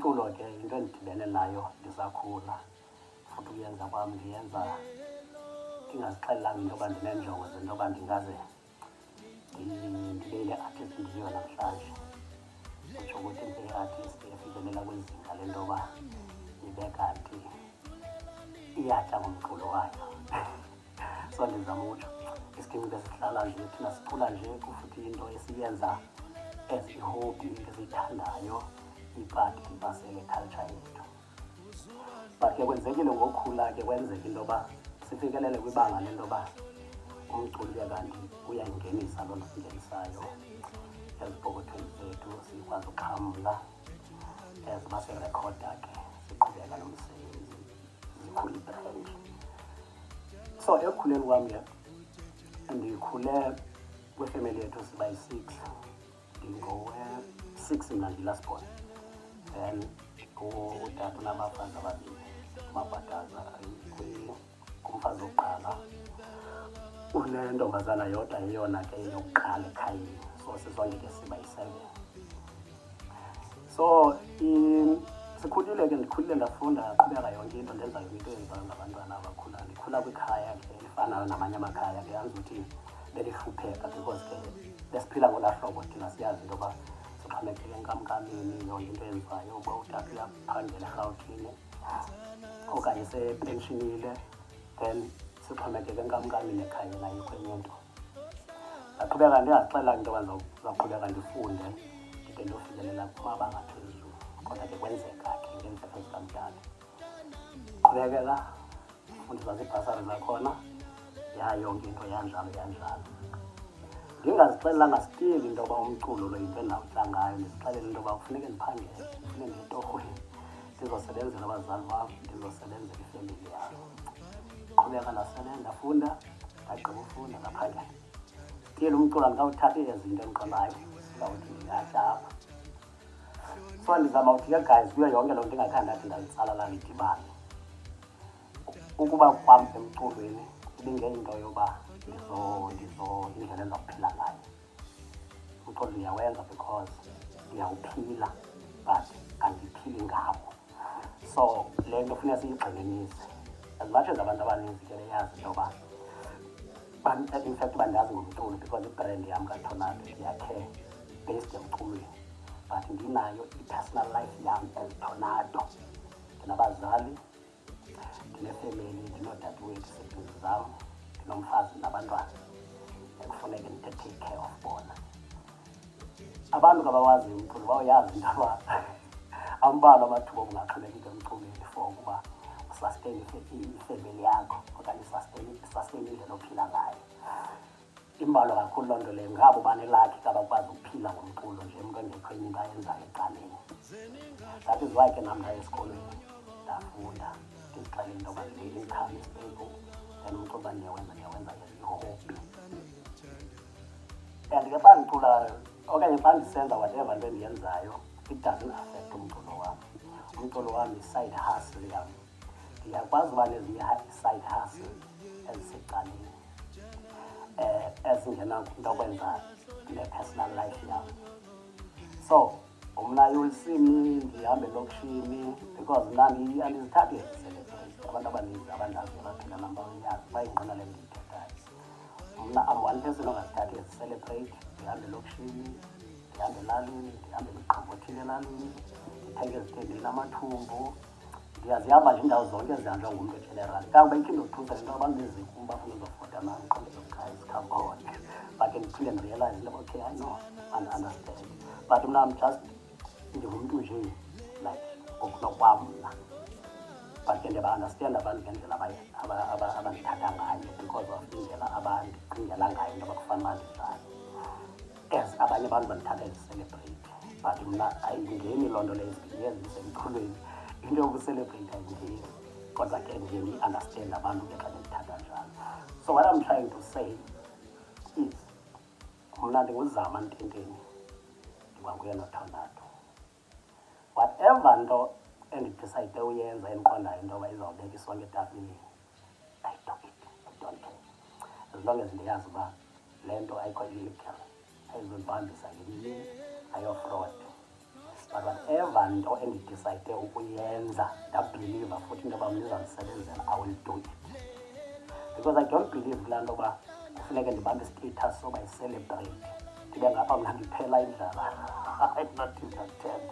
umculo ke into endidibene nayo ndisakhula futhi uyenza kwami ndiyenza ndingazixelelanga into yoba ndineenjongo zento yoba ndingaze ndibe le-artist ndiyiyo namhlanje. Kutsho ukuthi ndibe-artist efikelela kwizinga lento yoba ibe kanti iyatya ngomculo wayo. So ndizama utsho isigingci besihlala nje thina sicula nje futhi into esiyenza as i-hobby esiyithandayo ipati ibasele culture yethu. But ke kwenzekile ngokukhula ke kwenzeka into yoba sifikelele kwibanga lento yoba umculo ke kanti uyayingenisa loo nto ingenisayo ezipokothweni zethu, sikwazi uxhamla eziba sirekhoda ke siqhubeka nomsebenzi zikhula ibrand. So ekukhuleni kwami ke ndikhule kwifemeli yethu siba yi-6, ndingowe-6 mna ndilasibona. Then utata unabafazi ababini, umabhataza kumfazi wokuqala unentombazana yodwa eyona ke yokuqala ekhayeni. So sisonke ke siba yi-7. So sikhulile ke ndikhulile ndafunda ndaqhubeka yonke into ndenza yonke into eyenziwayo ngabantwana abakhula. Ndikhula kwikhaya ke elifanayo namanye amakhaya ke andizothi belihlupheka because ke besiphila ngolaa hlobo thina siyazi into yoba sixhomekeke enkamnkamini yonke into eyenziwayo. Uba utata uyaphangela eRhawutini okanye sepensionile then sixhomekeke enkamnkamini ekhayeni ayikho enye into. Ndaqhubeka ndingaxelela into yoba ndizawuqhubeka ndifunde ndide ndofikelela kumabanga aphezulu, kodwa ke kwenzeka ke ngeendleko zikamdala. Qhubekeka fundiswa ziibhasari zakhona yonke into yanjalo. Ndingazixelelanga still into yoba umculo lo yinto endawutya ngayo, ndizixelele into yoba kufuneke ndiphangele, kufuneke ndiye etorhweni ndizosebenzela abazali bam, ndizosebenzela ifemeli yam. Qhubeka ndasebenza ndafunda, ndagqiba ufunda ndaphangela. Still umculo andikawuthathi ezinto endiqondayo ndawuthi ndingatya apha. So ndizama uthi ke guys kuyo yonke loo nto ingakhange ndathi ndayitsala lalidibane. Ukuba kwam emculweni ibingeyinto yoba indlela endizakuphila ngayo. Umculo ndiyawenza because ndiyawuphila but andiphili ngawo. So le nto funeka siyigxininise. As much as abantu abaninzi ke beyazi into yoba in fact uba ndiyazi ngomculo because ibrand yam kaTornado yakhe based emculweni, but ndinayo i-personal life yam as Tornado. Ndinabazali, ndinefemeli, ndinodadewethu, siblings zam, ndinomfazi nabantwana ekufuneke ndithe-take care of bona. Abantu kabawazi umculo bawuyazi into yoba ambalwa amathuba obungaxhomekeka emculweni for ukuba usustain ifemeli yakho okanye usustain indlela ophila ngayo. Imbalwa kakhulu loo nto leyo, ngabo banelakhi kabakwazi ukuphila ngomculo nje umntu engekho enye into ayenzayo ecaleni. That is why ke nam ndaye esikolweni ndafunda ndizixelele into yoba ndine-income stable then umculo uba ndiyawenza i-hobby. And ke xa ndicula okanye xa ndisenza whatever into endiyenzayo it doesn't affect umculo wam. Umculo wam yi-side hustle yam. Ndiyakwazi uba nezinye i-side hustle ezisecaleni ezingena into okwenza ne-personal life yam. So mna you'll see me ndihambe elokishini because mna andizithathi ezicelebrate. Abantu abaninzi abandazi abaphila nam bayazi bayingqina le nto ndiyithethayo. Mna am one person ongazithathi ezicelebrate. Ndihambe elokishini, ndihambe elalini, ndihambe emigqobhothini elalini, ndithenge ezitendeni amathumbu. Ndiyazihamba nje indawo zonke ezihanjwa ngumntu general. Kangoba ikho into othusa into abantu bezikum bafuna uzofota nam iqondo zokukhaya isikhambona. But ndiphinde ndirealize into okay, I know and understand. But mna I'm just ndingumntu nje like ngokunokwam mna. But ke ndiyaba-understand abantu ngendlela abandithatha ngayo because of indlela abandicingela ngayo into abakufana bandidlala. As abanye abantu bandithatha ezicelebrate but mna ayingeni loo nto leyo yenze emculweni. Into yokucelebrate ayingeni kodwa ke ndiye ndiyi-understand abantu ke xa ndithatha njalo. So what I'm trying to say is mna ndinguzama ntenteni ndikwanguye noTornado. Whatever nto endidicide uyenza endiqondayo into yoba izawubeka isonke etafileni, I do it, I don't care. As long as ndiyazi uba le nto ayikho illegal, ayizundibambisa ngemini, ayofraud. But whatever nto endidicide ukuyenza ndabhiliva futhi into yoba mna izandisebenzela, I will do it. Because I don't believe kulaa nto yoba kufuneke ndibambe istatus soba yi-celebrate ndibe ngapha mna ndiphela indlala. I'm not in that tent.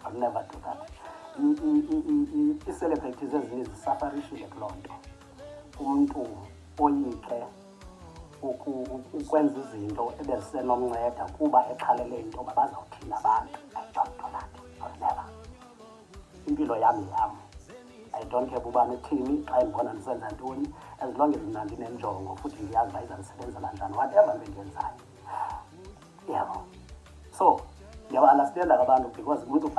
I'll never do that. Ii-celebrities ezinye zisafarishile kuloo nto. Umntu oyike ukwenza izinto ebezisenomnceda kuba exhalele into yoba bazawuthini abantu. I don't do that. I'll never. Impilo yam yam. I don't care ubani uthini xa ndibona ndisenza ntoni, as long as mna ndinenjongo futhi ndiyazi uba izandisebenzela njani whatever bendiyenzayo. Yabo. So ndiyawa-understanda abantu because umntu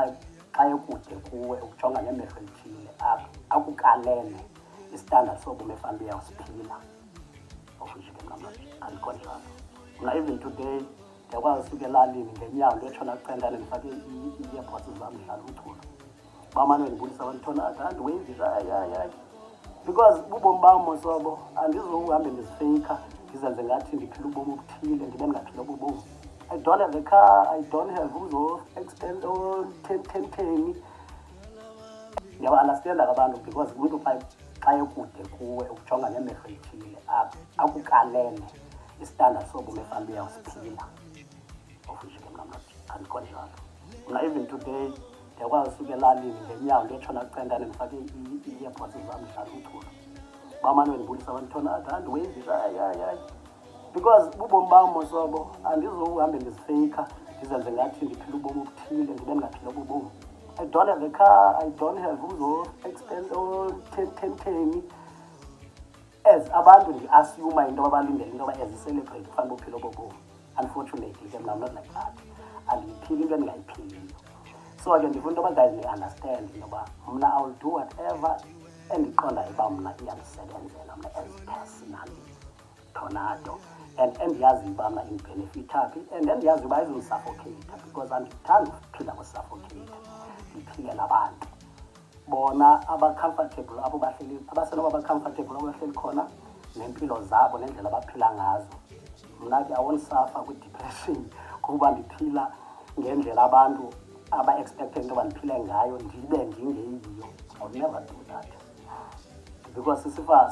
xa ekude kuwe ukujonga ngemehlo ethile akukalele istandard sobomi efanele uyawusiphila. Ofishe ke mna andikho njalo. Mna even today ndiyakwazi usuke elalini ngenyawo ndiyotshona kucentane ndifake ii-earpods zam ndidlala umculo. Bamane ndibulisa abantwana andiwenzisa hayi because ubomi bam sobo andizohambe ndizifeyikha ndizenze ngathi ndiphila ubomi obuthile ndibe ndingaphila obubomi. I don't have a car, I don't have expense or 10. Ndiyawa-understanda abantu because umntu xa ekude kuwe ukujonga ngemehlo ethile akukalele istandard sobomi efanele uyawusiphila. Ofishe ke mna andikho njalo. Mna even today ndiyakwazi usuke elalini ngenyawo ndiyotshona kucentane ndifake ii-earpods zam ndidlala umculo. Bamane ndibulisa abantwana andiwenzisa hayi because ubomi bam sobo andizohambe ndizifeyikha ndizenze ngathi ndiphila ubomi obuthile ndibe ndingaphila obubomi. I don't have a car, I don't have expense or 10. As abantu ndi-assume into abalindele into yoba as i-celebrate kufanele uphila obobomi. Unfortunately ke mna I'm not like that. Andiyiphili into endingayiphiliyo. So ke ndifuna into yoba guys ni-understand into yoba mna I will do whatever endiqondayo uba mna iyandisebenzela mna as personally Tornado. And endiyazi uba mna indibhenefitha phi and endiyazi uba izondisuffocate because andikuthandi ukuphila ngosuffocate. Ndiphile nabantu bona aba-comfortable abo bahleli abasenoba ba-comfortable abo bahleli khona nempilo zabo nendlela abaphila ngazo. Mna ke I won't suffer kwi-depression kuba ndiphila ngendlela abantu aba-expected into yoba ndiphile ngayo ndibe ndingeyiyo. I would never do that because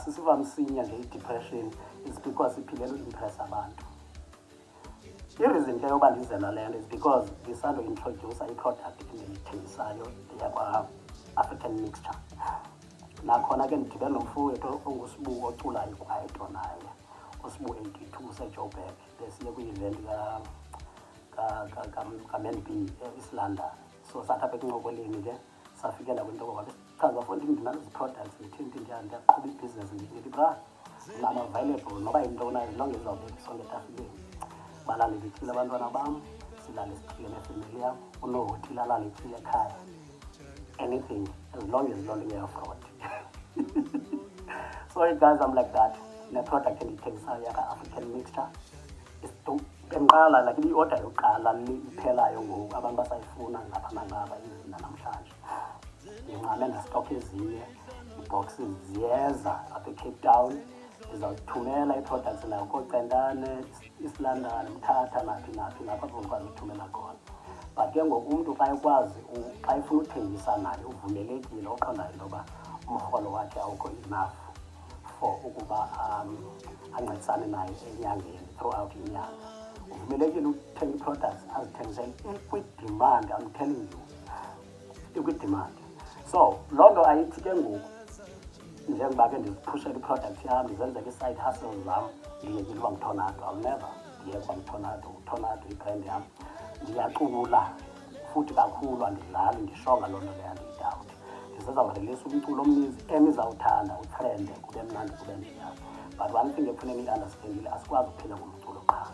sisiva msinya nge-depression is because siphilela u-impress abantu. I-reason ke yoba ndize nale nto is because ndisando-introducer i-product endiyithengisayo yakwa-African Mixture. Nakhona ke ndidibene nomfowethu onguSibu oculayo ikwaito naye, uSibu 82 useJoburg. Besiye kwi-event kaMan B eIslanda. So sathi apha ekuncokoleni ke safikela kwinto yoba chaza futhi ndinalezi products ndithini ndiyaqhuba ibhizinesi ndithi bra I'm available noba yintoni as long as izawubeka isonke etafileni. Balale bethile abantwana bam, silale sithile nefemeli yam, unohothile alale ethile ekhaya. Anything as long as loo nto iyafford. Sorry guys, I'm like that. Ne-product endiyithengisayo yaka-African Mixture endiqala like i-order yokuqala iphelayo ngoku abantu basayifuna ngapha nangapha izina namhlanje. Ndingxame ndastock ezinye iibhoxes ziyeza apha eCape Town. Ndizawuthumela ii-products nayo koocentane isilanda mthatha naphi napha kuzokwazi ukuthumela khona. But ke ngoku umntu xa ekwazi xa efuna uthengisa naye uvumelekile oqondayo into yoba umrholo wakhe awukho enough for ukuba ancedisane naye enyangeni throughout inyanga. Uvumelekile ukuthenga ii-products azithengisele ikwi-demand. I'm telling you ikwi-demand. So loo nto ayithi ke ngoku njengoba ke ndiziphushela i-product yam ndizenzela i-side hustle zam ndiyekile uba nguTornado. I'll never ndiyeka uba nguTornado. uTornado ibrand yam ndiyacula futhi kakhulu andidlali ndishonga loo nto leyo andiyidawuthi. Ndisezawurelisa umculo omninzi enizawuthanda utrende kube mnandi kube njeyabo. But one thing ekufuneka niyi-understandile asikwazi ukuphila ngomculo qha.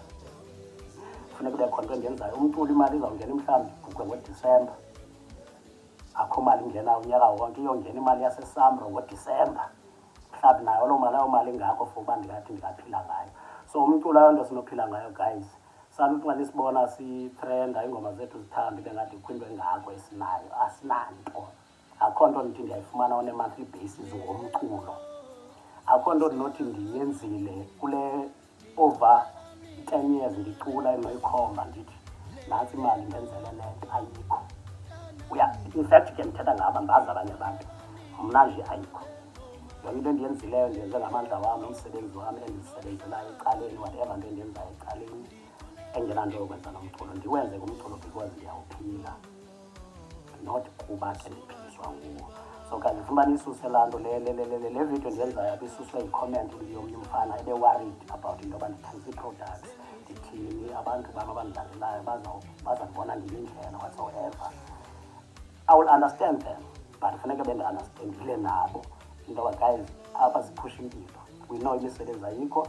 Kufuneka kube khona into endiyenzayo. Umculo imali izawungena mhlawumbi ibhukwe ngoDisemba. Akho mali ingena unyaka wonke iyongena imali yaseSAMRO ngoDisemba. Mhlawumbi nayo loo mali engako for uba ndingathi ndingaphila ngayo. So umculo ayonto sinophila ngayo guys. Sanuthi xa nisibona sitrenda iingoma zethu zithambe bengathi kukho into engako esinayo. Asinanto. Akho nto ndithi ndiyayifumana on a monthly basis ngomculo. Akho nto ndinothi ndiyenzile kule over 10 years ndicula enoyikhomba ndithi nantsi imali ndenzele le nto ayikho. in fact ke ndithetha ngaba ngazi abanye abantu mna nje ayikho yonke into endiyenzileyo ndiyenze ngamandla wami nomsebenzi wami endizisebenzelayo ecaleni whatever nto endiyenzayo ecaleni engenanto yokwenza nomculo ndiwenze ngumculo because ndiyawuphila not kuba ke ndiphiliswa nguwo so kanye ufuna nisuse laa nto le video ndiyenzayo abisuswe yicomment yomnye umfana ebe-worried about into yoba ndithengisa ii-products ndithini abantu bam abandilandelayo bazandibona ndiyindlela whatsoever. I will understand them but funeke bendiunderstandile nabo into yoba guys apha ziphusha impilo we know imisebenzi ayikho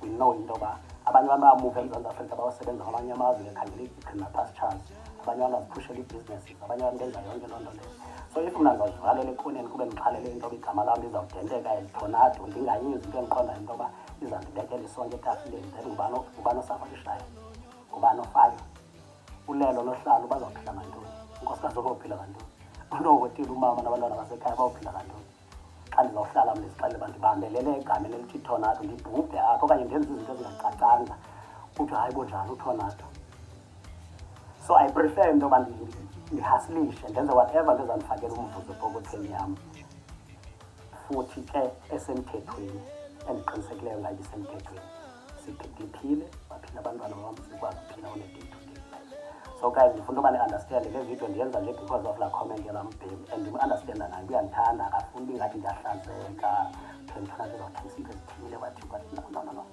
we know into yoba abanye abantu bamuva eMzantsi Afrika bawasebenza ngamanye amazwe bekhangela ii-greener pastures abanye abantu baziphushela ii-businesses abanye abantu benza yonke loo nto leyo so if mna ndizazivalela ekoneni kube ndixhalele into yoba igama lam lizawudenteka ezitornado ndingayizi into endiqondayo into yoba izandibekela isonke etafileni then ngubani osafakishayo ngubani ofayo ulelo nohlalo bazawuphila ngantoni unkosikazi ozophila ngantoni unowotile umama nabantwana basekhaya bawuphila ngantoni xa ndizawuhlala mna ndizixelele uba ndibambelele egameni elithi tornado ndibhubhe apho okanye ndenze izinto ezingacacanga kuthiwa hayi bonjani utornado. So I prefer into yoba ndihasilishe ndenze whatever nto ezandifakela umvuzo epokothweni yam futhi ke esemthethweni endiqinisekileyo ngayo isemthethweni ndiphile baphile abantwana bam sikwazi ukuphila on a day to day life. So guys ndifuna uba ni-understande le video ndiyenza nje because of la comment yalaa mbhemi and ndim-understanda nayo uyandithanda akafuni uba ingathi ndiyahlazeka thentona ndizawuthengisa into ezithile but no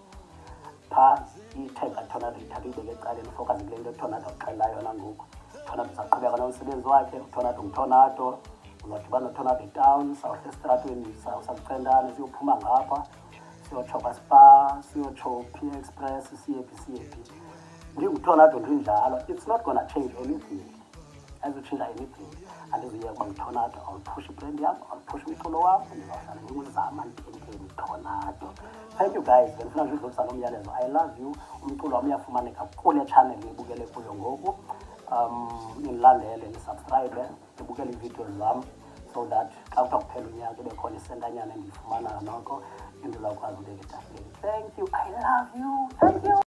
phaa i-tag atornado ithatha uyibeke ecaleni ufokasi kule nto utornado uxelela yona ngoku utornado uzaqhubeka nomsebenzi wakhe utornado ngutornado uzadibana notornado etown sawuhla esitratweni sakucendane siyophuma ngapha siyotsho kwaSpar siyotsho P-Express siyephi ndingutornado ndinjalo it's not gonna change anything ayizutshintsha anything andizuyeka uba ngutornado awuphusha ibrand yam awuphusha umculo wam ndizawuhlala ndinguzama ntenkeni tornado. Thank you guys bendifuna nje udlulisa lo myalezo I love you umculo wam uyafumaneka kule channel nibukele kuyo ngoku nilandele nisubscribe nibukele iividiyo zam so that xa kuthiwa kuphela unyaka ibe khona isentanyana endiyifumanayo noko endizawukwazi ubeka etafileni. Thank you I love you. Thank you.